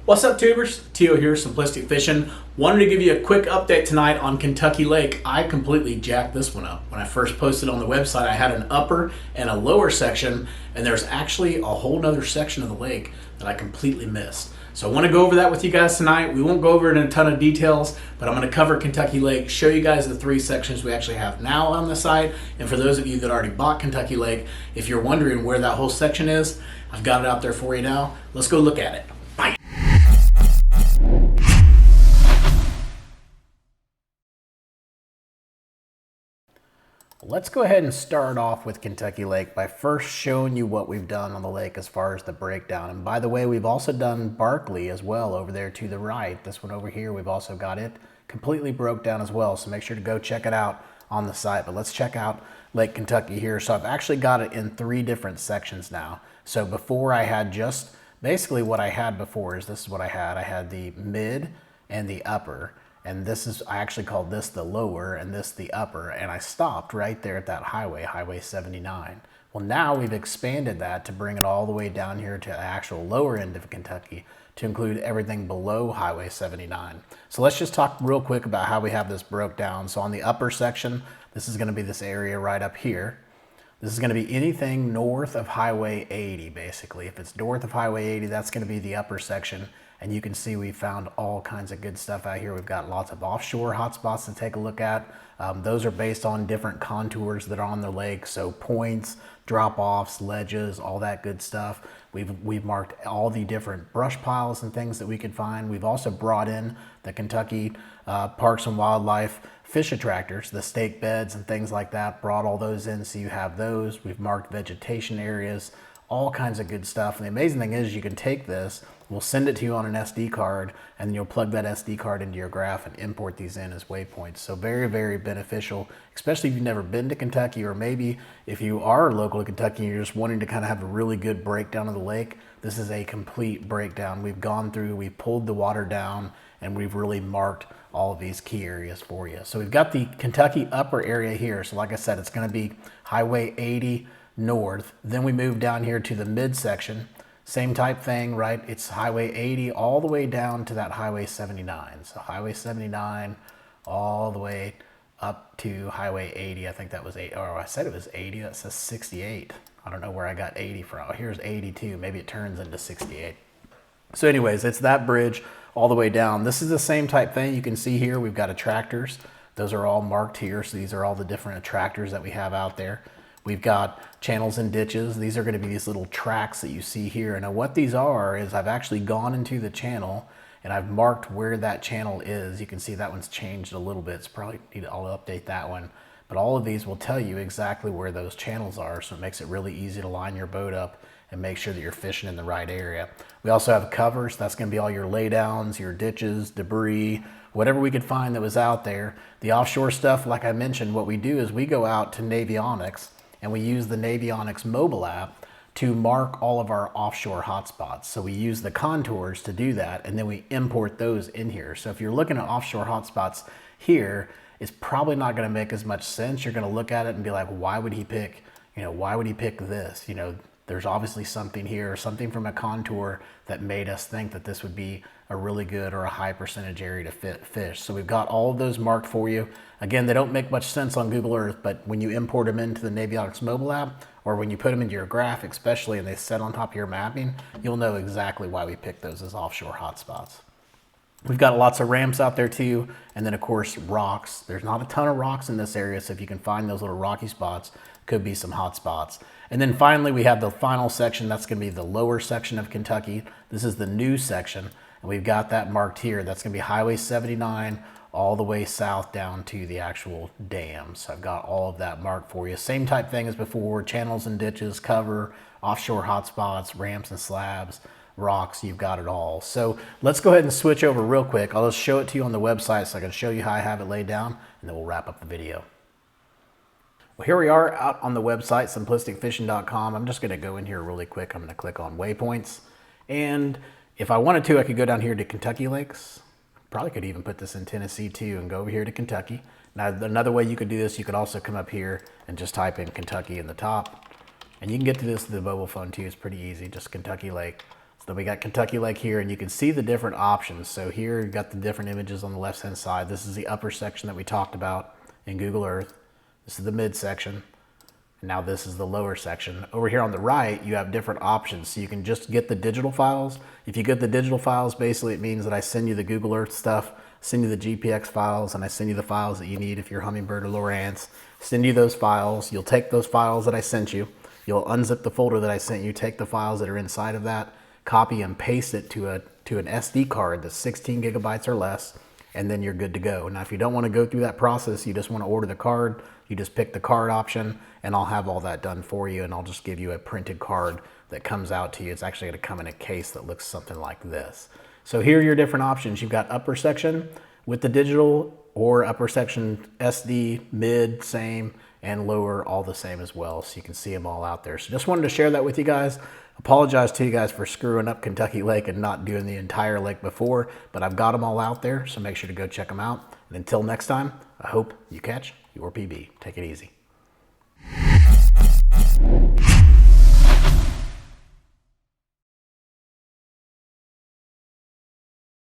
What's up, tubers? Tio here, Simplistic Fishing. Wanted to give you a quick update tonight on Kentucky Lake. I completely jacked this one up. When I first posted on the website, I had an upper and a lower section, and there's actually a whole nother section of the lake that I completely missed. So I want to go over that with you guys tonight. We won't go over it in a ton of details, but I'm going to cover Kentucky Lake, show you guys the three sections we actually have now on the site. And for those of you that already bought Kentucky Lake, if you're wondering where that whole section is, I've got it out there for you now. Let's go look at it. Bye. Let's go ahead and start off with Kentucky Lake by first showing you what we've done on the lake as far as the breakdown. And by the way, we've also done Barkley as well over there to the right. This one over here, we've also got it completely broke down as well. So make sure to go check it out on the site. But let's check out Lake Kentucky here. So I've actually got it in three different sections now. So before I had just, basically what I had before is this is what I had. I had the mid and the upper. And this is, I actually called this the lower and this the upper, and I stopped right there at that highway, Highway 79. Well, now we've expanded that to bring it all the way down here to the actual lower end of Kentucky to include everything below Highway 79. So let's just talk real quick about how we have this broke down. So on the upper section, this is gonna be this area right up here. This is gonna be anything north of Highway 80, basically. If it's north of Highway 80, that's gonna be the upper section. And you can see we found all kinds of good stuff out here. We've got lots of offshore hotspots to take a look at. Those are based on different contours that are on the lake. So points, drop-offs, ledges, all that good stuff. We've marked all the different brush piles and things that we could find. We've also brought in the Kentucky Parks and Wildlife fish attractors, the stake beds and things like that. Brought all those in so you have those. We've marked vegetation areas, all kinds of good stuff. And the amazing thing is you can take this, we'll send it to you on an SD card, and then you'll plug that SD card into your graph and import these in as waypoints. So very, very beneficial, especially if you've never been to Kentucky, or maybe if you are local to Kentucky and you're just wanting to kind of have a really good breakdown of the lake. This is a complete breakdown. We've gone through, we've pulled the water down, and we've really marked all of these key areas for you. So we've got the Kentucky upper area here. So like I said, it's gonna be Highway 80 north. Then we move down here to the midsection. Same type thing, right? It's Highway 80 all the way down to that Highway 79. So Highway 79 all the way up to Highway 80. I think that was 8, or I said it was 80. That says 68. I don't know where I got 80 from. Here's 82. Maybe it turns into 68. So anyways, it's that bridge all the way down. This is the same type thing. You can see here, we've got attractors. Those are all marked here. So these are all the different attractors that we have out there. We've got channels and ditches. These are going to be these little tracks that you see here. And what these are is I've actually gone into the channel and I've marked where that channel is. You can see that one's changed a little bit. It's probably, I'll update that one. But all of these will tell you exactly where those channels are. So it makes it really easy to line your boat up and make sure that you're fishing in the right area. We also have covers. That's going to be all your laydowns, your ditches, debris, whatever we could find that was out there. The offshore stuff, like I mentioned, what we do is we go out to Navionics and we use the Navionics mobile app to mark all of our offshore hotspots. So we use the contours to do that, and then we import those in here. So if you're looking at offshore hotspots here, it's probably not gonna make as much sense. You're gonna look at it and be like, why would he pick, why would he pick this? There's obviously something here, something from a contour that made us think that this would be a really good or a high percentage area to fish. So we've got all of those marked for you. Again, they don't make much sense on Google Earth, but when you import them into the Navionics mobile app, or when you put them into your graph especially, and they set on top of your mapping, you'll know exactly why we picked those as offshore hotspots. We've got lots of ramps out there too, and then of course rocks. There's not a ton of rocks in this area, so if you can find those little rocky spots, could be some hot spots. And then finally, we have the final section. That's going to be the lower section of Kentucky. This is the new section, and we've got that marked here. That's going to be Highway 79 all the way south down to the actual dam. So I've got all of that marked for you. Same type thing as before, channels and ditches, cover, offshore hotspots, ramps and slabs, rocks, you've got it all. So let's go ahead and switch over real quick. I'll just show it to you on the website so I can show you how I have it laid down, and then we'll wrap up the video. Well, here we are out on the website, simplisticfishing.com. I'm just gonna go in here really quick. I'm gonna click on waypoints. And if I wanted to, I could go down here to Kentucky Lakes. Probably could even put this in Tennessee too and go over here to Kentucky. Now, another way you could do this, you could also come up here and just type in Kentucky in the top. And you can get to this with the mobile phone too. It's pretty easy, just Kentucky Lake. So we got Kentucky Lake here, and you can see the different options. So here you've got the different images on the left-hand side. This is the upper section that we talked about in Google Earth. This is the mid section. And now this is the lower section. Over here on the right, you have different options. So you can just get the digital files. If you get the digital files, basically it means that I send you the Google Earth stuff, send you the GPX files, and I send you the files that you need if you're Humminbird or Lowrance. Send you those files. You'll take those files that I sent you. You'll unzip the folder that I sent you, take the files that are inside of that, copy and paste it to an SD card that's 16 gigabytes or less, and then you're good to go. Now, if you don't want to go through that process, you just want to order the card, you just pick the card option, and I'll have all that done for you, and I'll just give you a printed card that comes out to you. It's actually going to come in a case that looks something like this. So here are your different options. You've got upper section with the digital, or upper section SD, mid, same, and lower, all the same as well. So you can see them all out there. So just wanted to share that with you guys. Apologize to you guys for screwing up Kentucky Lake and not doing the entire lake before, but I've got them all out there, so make sure to go check them out. And until next time, I hope you catch your PB. Take it easy.